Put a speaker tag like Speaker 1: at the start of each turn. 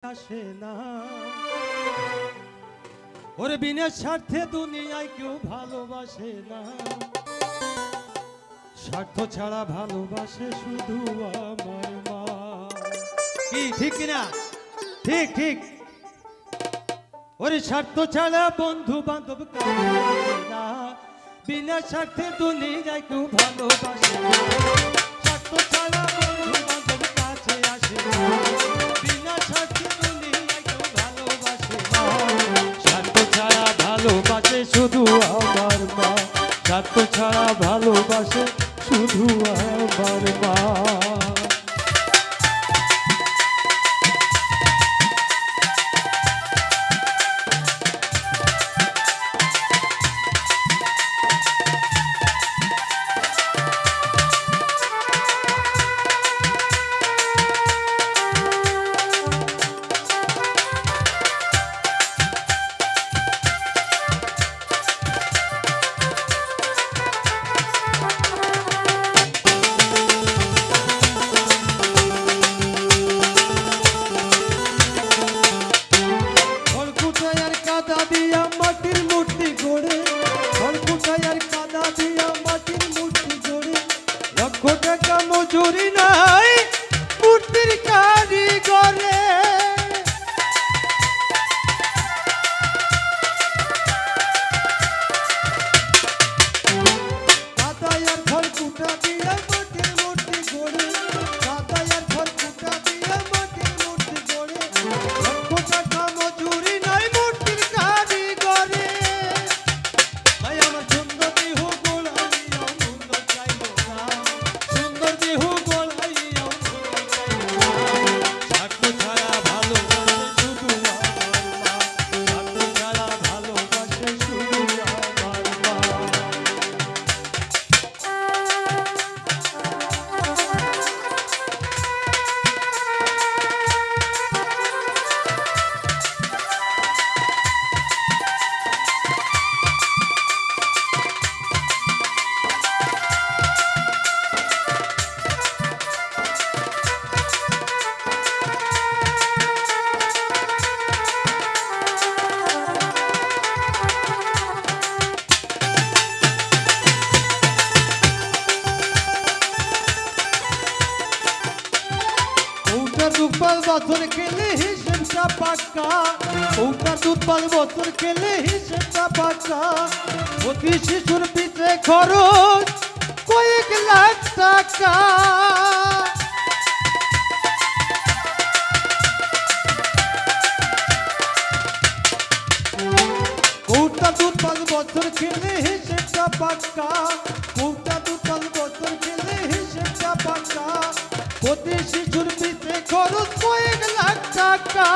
Speaker 1: আসে না ওর বিনা স্বার্থে দুনিয়ায় কেউ ভালোবাসে না। স্বার্থ ছাড়া ভালোবাসে শুধু আমার মা। কি ঠিক কিনা? ঠিক ঠিক। ওরে স্বার্থ ছাড়া বন্ধু বান্ধব না, বিনা স্বার্থে দুনিয়ায় কেউ ভালোবাসে না। স্বার্থ ছাড়া বন্ধু বান্ধব কাছে আসে না, বিনা স্বার্থে দুনিয়ায় কেউ ভালোবাসে না। স্বার্থ ছাড়া ভালোবাসে শুধু আমার মা, স্বার্থ ছাড়া ভালোবাসে শুধু আমার মা। মজুরি নাই মূর্তির কারিগরে, কাদায়ার ঘর কুটা দিয়া মাটির মূর্তি গড়ে, কাদায়ার ঘর কুটা দিয়া মাটির মূর্তি গড়ে। লক্ষ টাকা মজুরি নাই মূর্তির কারিগরে। ভাই আমার সুন্দর দেহ গোলাইয়া মন্দ চাইল না, সুন্দর দেহ গোলাইয়া মন্দ চাইল না। স্বার্থ ছাড়া ভালোবাসে শুধু আমার মা, স্বার্থ ছাড়া ভালোবাসে শুধু আমার মা। দুপাল বছর খেলে হিসেবটা পাক্কা, ওটা দুপাল বছর খেলে হিসেবটা পাক্কা। প্রতি শিশুর পিছে খরচ কয়েক লাখ টাকা। ওটা দুপাল বছর খেলে হিসেবটা পাক্কা, ওটা দুপাল বছর খেলে হিসেবটা পাক্কা। প্রতি শিশুর পিছে খরচ কয়েক লাখ টাকা।